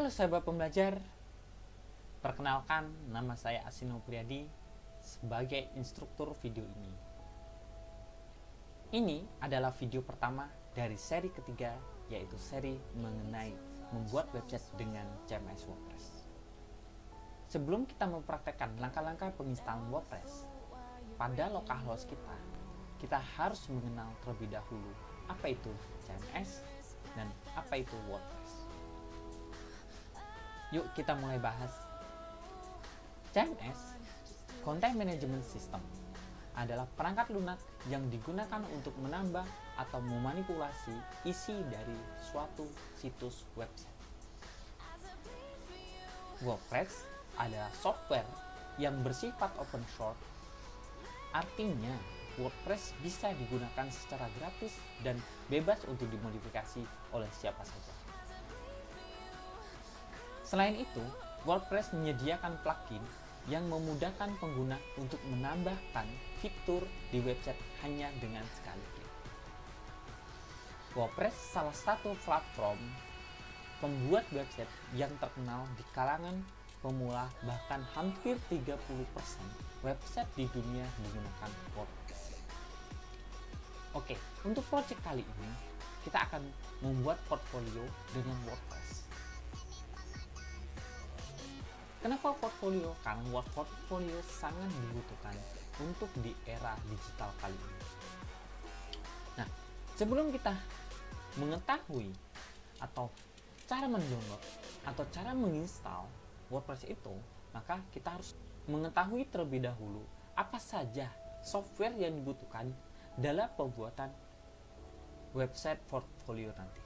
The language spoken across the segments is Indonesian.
Halo sahabat pembelajar, perkenalkan nama saya Asino Priadi sebagai instruktur video ini. Ini adalah video pertama dari seri ketiga, yaitu seri mengenai membuat website dengan CMS WordPress. Sebelum kita mempraktekkan langkah-langkah penginstalan WordPress pada localhost kita harus mengenal terlebih dahulu apa itu CMS dan apa itu WordPress. Yuk kita mulai bahas. CMS, Content Management System, adalah perangkat lunak yang digunakan untuk menambah atau memanipulasi isi dari suatu situs website. WordPress adalah software yang bersifat open source. Artinya, WordPress bisa digunakan secara gratis dan bebas untuk dimodifikasi oleh siapa saja. Selain itu, WordPress menyediakan plugin yang memudahkan pengguna untuk menambahkan fitur di website hanya dengan sekali klik. WordPress salah satu platform pembuat website yang terkenal di kalangan pemula, bahkan hampir 30% website di dunia menggunakan WordPress. Oke, untuk project kali ini kita akan membuat portfolio dengan WordPress. Kenapa portfolio? Karena portfolio sangat dibutuhkan untuk di era digital kali ini. Nah, sebelum kita mengetahui atau cara mendownload atau cara menginstal WordPress itu, maka kita harus mengetahui terlebih dahulu apa saja software yang dibutuhkan dalam pembuatan website portfolio nanti.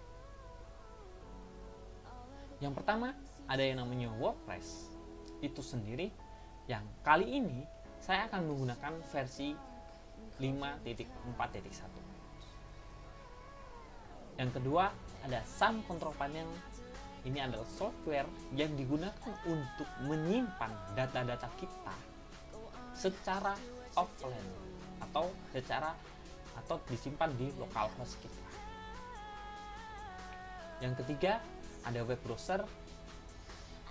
Yang pertama, ada yang namanya WordPress itu sendiri, yang kali ini saya akan menggunakan versi 5.4.1. Yang kedua, ada SAM Control Panel. Ini adalah software yang digunakan untuk menyimpan data-data kita secara offline atau disimpan di localhost kita. Yang ketiga, ada web browser.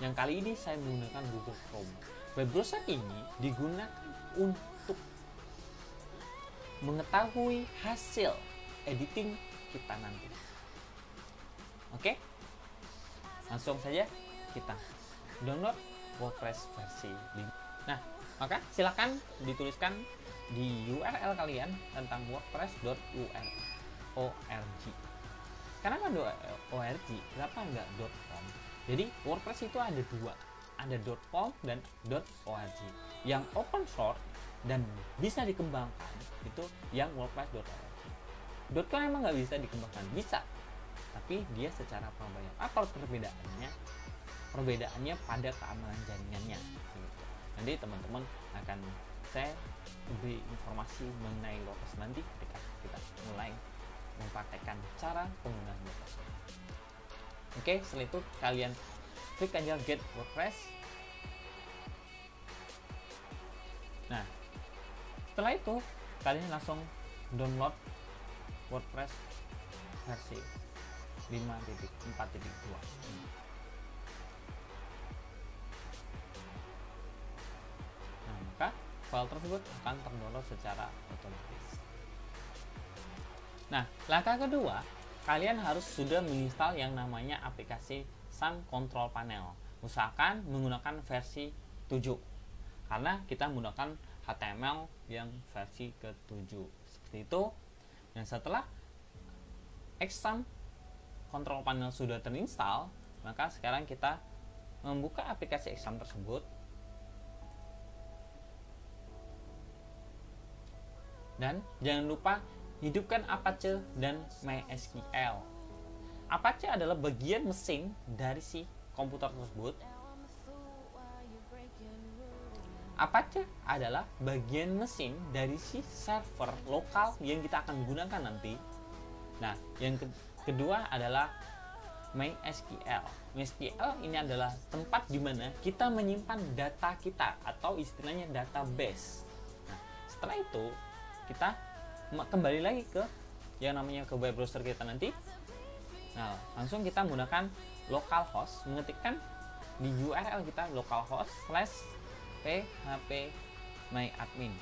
Yang kali ini saya menggunakan Google Chrome. Web browser ini digunakan untuk mengetahui hasil editing kita nanti. Oke? Langsung saja kita download WordPress versi 5. Nah, maka silakan dituliskan di URL kalian tentang wordpress.org. Kenapa .org? Kenapa enggak .com? Jadi WordPress itu ada dua, ada .com dan .org. Yang open source dan bisa dikembangkan itu yang WordPress.org. .com emang nggak bisa dikembangkan, bisa, tapi dia secara prabayar. Apa perbedaannya? Perbedaannya pada keamanan jaringannya. Gitu. Nanti teman-teman akan saya beri informasi mengenai WordPress nanti ketika kita mulai mempraktekkan cara penggunaan WordPress. Oke, setelah itu kalian klik aja Get WordPress. Nah, setelah itu kalian langsung download WordPress versi 5.4.2. Nah, maka file tersebut akan terdownload secara otomatis. Nah, langkah kedua, kalian harus sudah menginstal yang namanya aplikasi SAM Control Panel. Usahakan menggunakan versi 7, karena kita menggunakan HTML yang versi ke-7. Seperti itu. Dan setelah SAM Control Panel sudah terinstall, maka sekarang kita membuka aplikasi SAM tersebut. Dan jangan lupa hidupkan Apache dan MySQL. Apache adalah bagian mesin dari si komputer tersebut. Apache adalah bagian mesin dari si server lokal yang kita akan gunakan nanti. Nah, yang kedua adalah MySQL. MySQL ini adalah tempat di mana kita menyimpan data kita atau istilahnya database. Nah, setelah itu kita kembali lagi ke yang namanya ke web browser kita nanti. Nah, langsung kita menggunakan localhost, mengetikkan di URL kita localhost/phpMyAdmin.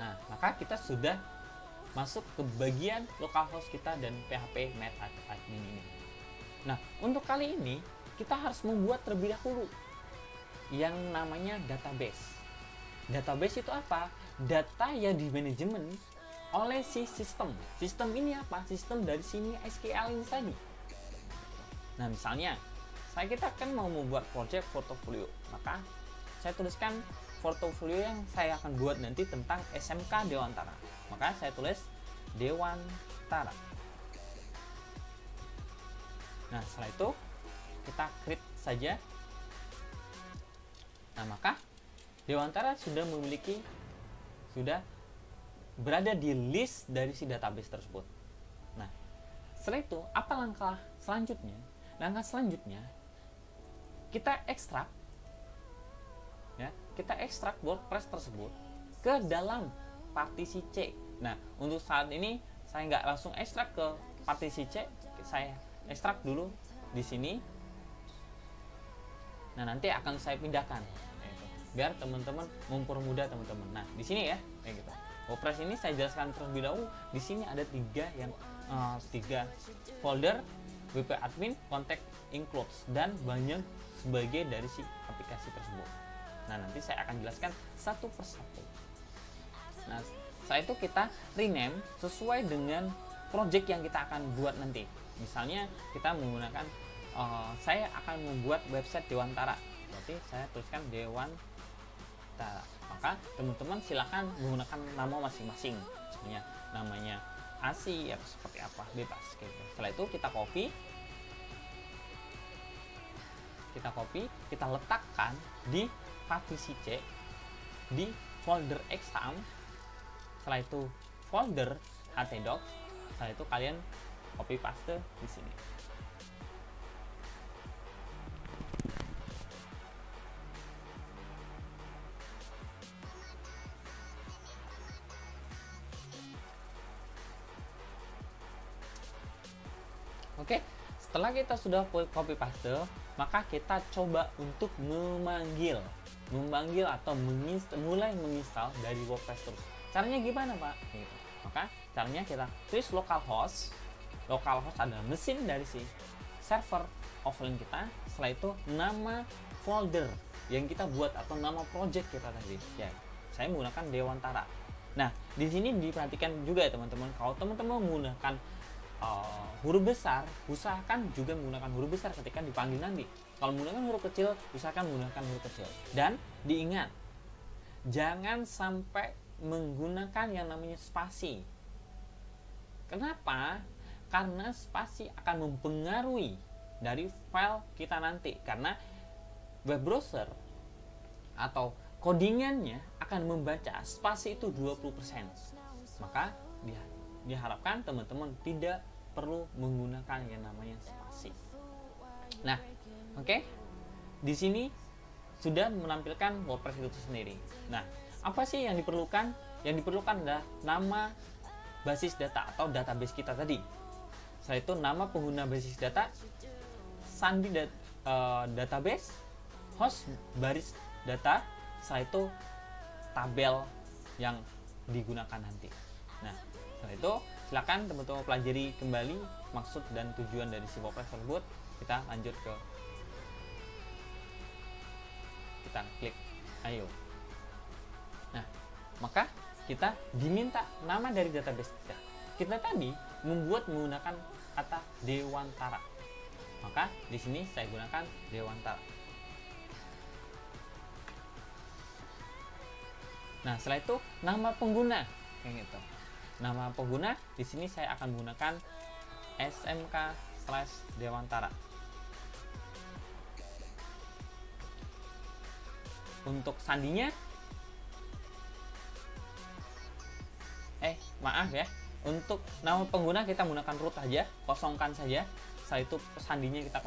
Nah, maka kita sudah masuk ke bagian localhost kita dan phpMyAdmin ini. Nah, untuk kali ini kita harus membuat terlebih dahulu yang namanya database. Database itu apa? Data yang di manajemen oleh si sistem. Sistem ini apa? Sistem dari sini SQL ini tadi. Nah, misalnya kita kan mau membuat project portfolio, maka saya tuliskan portofolio yang saya akan buat nanti tentang SMK Dewantara. Maka saya tulis Dewantara. Nah, setelah itu kita create saja. Nah, maka Dewantara sudah berada di list dari si database tersebut. Nah, setelah itu apa langkah selanjutnya? Langkah selanjutnya kita ekstrak WordPress tersebut ke dalam partisi C. Nah, untuk saat ini saya nggak langsung ekstrak ke partisi C, saya ekstrak dulu di sini. Nah, nanti akan saya pindahkan, biar teman-teman mempermudah teman-teman. Nah, di sini ya, kayak gitu. WordPress ini saya jelaskan terlebih dahulu. Di sini ada tiga folder: WP Admin, Contact, Includes, dan banyak sebagai dari si aplikasi tersebut. Nah, nanti saya akan jelaskan satu persatu. Nah, setelah itu kita rename sesuai dengan project yang kita akan buat nanti. Misalnya kita menggunakan saya akan membuat website Dewantara, berarti saya tuliskan Dewantara. Maka teman-teman silakan menggunakan nama masing-masing, misalnya namanya ASI atau seperti apa, bebas gitu. Setelah itu kita copy, kita letakkan di partisi C di folder exam. Setelah itu folder htdocs. Setelah itu kalian copy paste di sini. Oke, setelah kita sudah copy paste, maka kita coba untuk memanggil atau mulai menginstal dari WordPress terus. Caranya gimana, Pak? Gitu. Maka caranya kita tulis localhost. Localhost adalah mesin dari si server offline kita. Setelah itu nama folder yang kita buat atau nama project kita tadi. Ya, saya menggunakan Dewantara. Nah, di sini diperhatikan juga ya teman-teman. Kalau teman-teman menggunakan huruf besar, usahakan juga menggunakan huruf besar ketika dipanggil nanti. Kalau menggunakan huruf kecil, usahakan menggunakan huruf kecil. Dan diingat, jangan sampai menggunakan yang namanya spasi. Kenapa? Karena spasi akan mempengaruhi dari file kita nanti. Karena web browser atau codingannya akan membaca spasi itu 20%. Maka diharapkan teman-teman tidak perlu menggunakan yang namanya spasi. Nah, oke. Di sini sudah menampilkan WordPress itu sendiri. Nah, apa sih yang diperlukan? Yang diperlukan adalah nama basis data atau database kita tadi. Setelah itu nama pengguna basis data, sandi database, host baris data, setelah itu tabel yang digunakan nanti. Nah, setelah itu silakan teman-teman pelajari kembali maksud dan tujuan dari si WordPress tersebut. Kita lanjut kita klik ayo. Nah, maka kita diminta nama dari database kita. Kita tadi membuat menggunakan kata Dewantara. Maka di sini saya gunakan Dewantara. Nah, setelah itu nama pengguna kayak gitu. Nama pengguna di sini saya akan menggunakan smk/Dewantara. Untuk sandinya, maaf ya, untuk nama pengguna kita menggunakan root aja, kosongkan saja. Setelah itu sandinya kita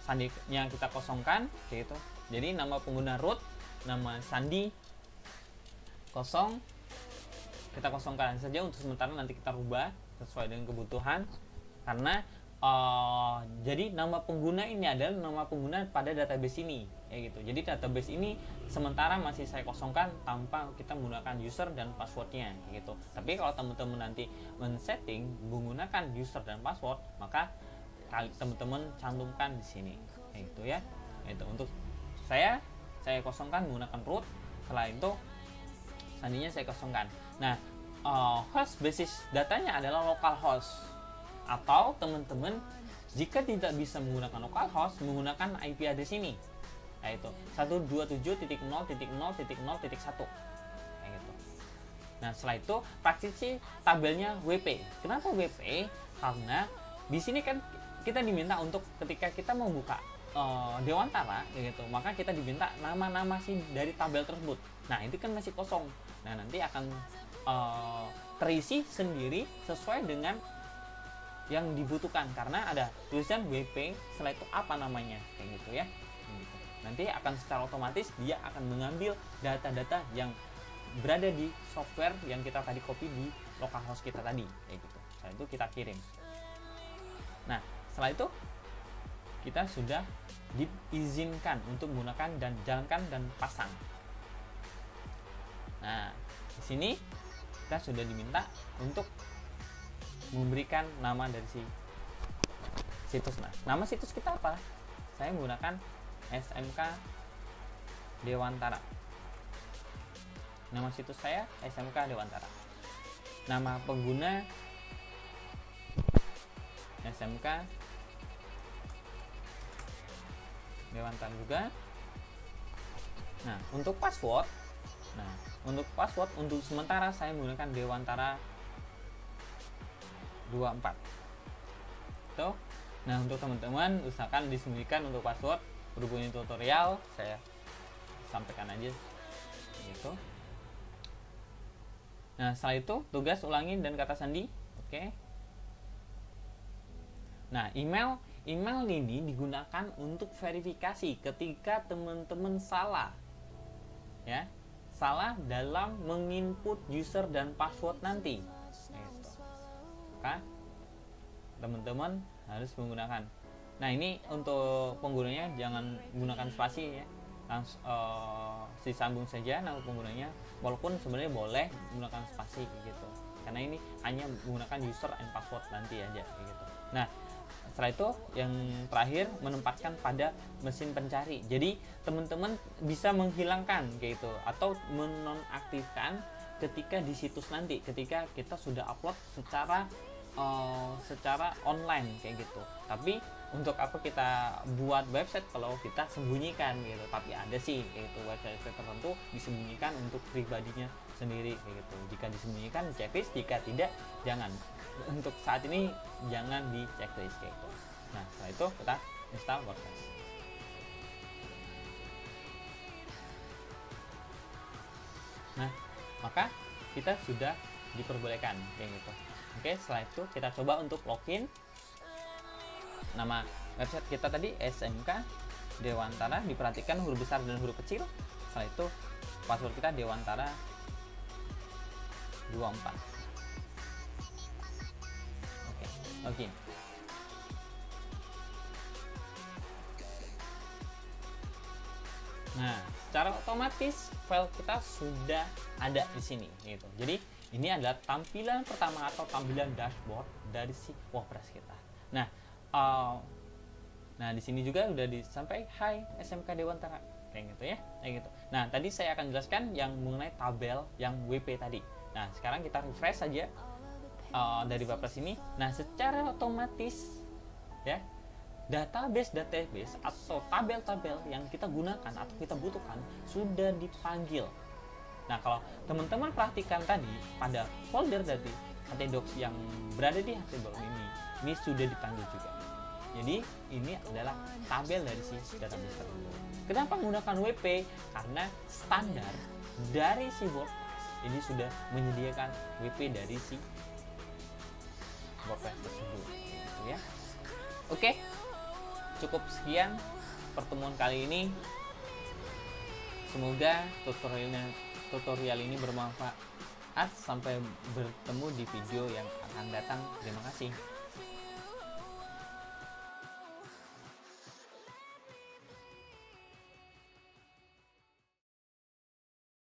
sandinya kita kosongkan, kayak gitu. Jadi nama pengguna root, nama sandi kosong. kita kosongkan saja untuk sementara, nanti kita rubah sesuai dengan kebutuhan. Karena jadi nama pengguna ini adalah nama pengguna pada database ini, kayak gitu. Jadi database ini sementara masih saya kosongkan tanpa kita menggunakan user dan passwordnya, gitu. Tapi kalau teman-teman nanti men-setting menggunakan user dan password, maka teman-teman cantumkan di sini, kayak gitu ya. Itu untuk saya kosongkan menggunakan root. Setelah itu sandinya saya kosongkan. Nah, host basis datanya adalah localhost. Atau teman-teman jika tidak bisa menggunakan localhost, menggunakan IP address ini, yaitu 127.0.0.0.1, kayak gitu. Nah, setelah itu praktisi tabelnya WP. Kenapa WP? Karena di sini kan kita diminta untuk ketika kita mau buka Dewantara, gitu, maka kita diminta nama-nama sih dari tabel tersebut. Nah, itu kan masih kosong. Nah, nanti akan terisi sendiri sesuai dengan yang dibutuhkan, karena ada tulisan WP, setelah itu apa namanya, kayak gitu ya. Nanti akan secara otomatis dia akan mengambil data-data yang berada di software yang kita tadi copy di localhost kita tadi, kayak gitu. Setelah itu kita kirim. Nah, setelah itu kita sudah diizinkan untuk menggunakan dan jalankan dan pasang. Nah, di sini kita sudah diminta untuk memberikan nama dari si situs. Nah, nama situs kita apa? Saya menggunakan SMK Dewantara. Nama situs saya SMK Dewantara. Nama pengguna SMK Dewantara juga. Nah, untuk password, untuk sementara saya menggunakan Dewantara 24. Tuh. Nah, untuk teman-teman usahakan disembunyikan untuk password. Berhubung tutorial, saya sampaikan aja gitu. Nah, setelah itu tugas ulangi dan kata sandi. Oke. Nah, email ini digunakan untuk verifikasi ketika teman-teman salah. Ya. Salah dalam menginput user dan password nanti. Maka teman-teman harus menggunakan. Nah, ini untuk penggunanya jangan menggunakan spasi ya, langsung disambung saja nama penggunanya, walaupun sebenarnya boleh menggunakan spasi gitu, karena ini hanya menggunakan user and password nanti aja gitu. Nah, setelah itu yang terakhir menempatkan pada mesin pencari. Jadi teman-teman bisa menghilangkan kayak gitu atau menonaktifkan ketika di situs nanti, ketika kita sudah upload secara online kayak gitu. Tapi untuk apa kita buat website kalau kita sembunyikan gitu? Tapi ada sih kayak gitu, website tertentu disembunyikan untuk pribadinya sendiri kayak gitu. Jika disembunyikan checklist, jika tidak jangan. Untuk saat ini jangan di checklist kayak gitu. Nah, setelah itu kita install WordPress. Nah, maka kita sudah diperbolehkan kayak gitu. Oke, setelah itu kita coba untuk login. Nama website kita tadi SMK Dewantara, diperhatikan huruf besar dan huruf kecil. Setelah itu password kita Dewantara 24. Oke, login. Nah, secara otomatis file kita sudah ada di sini gitu. Jadi ini adalah tampilan pertama atau tampilan dashboard dari si WordPress kita. Nah, di sini juga udah disampaikan Hai SMK Dewantara kayak gitu ya, kayak gitu. Nah, tadi saya akan jelaskan yang mengenai tabel yang WP tadi. Nah, sekarang kita refresh saja dari WordPress ini. Nah, secara otomatis ya, database atau tabel-tabel yang kita gunakan atau kita butuhkan sudah dipanggil. Nah, kalau teman-teman perhatikan tadi pada folder dari htdocs yang berada di htdocs ini sudah dipanggil juga. Jadi ini adalah tabel dari si database tersebut. Kenapa menggunakan WP? Karena standar dari si WordPress ini sudah menyediakan WP dari si WordPress tersebut, gitu ya. Oke, cukup sekian pertemuan kali ini. Semoga tutorial ini bermanfaat Sampai bertemu di video yang akan datang. Terima kasih.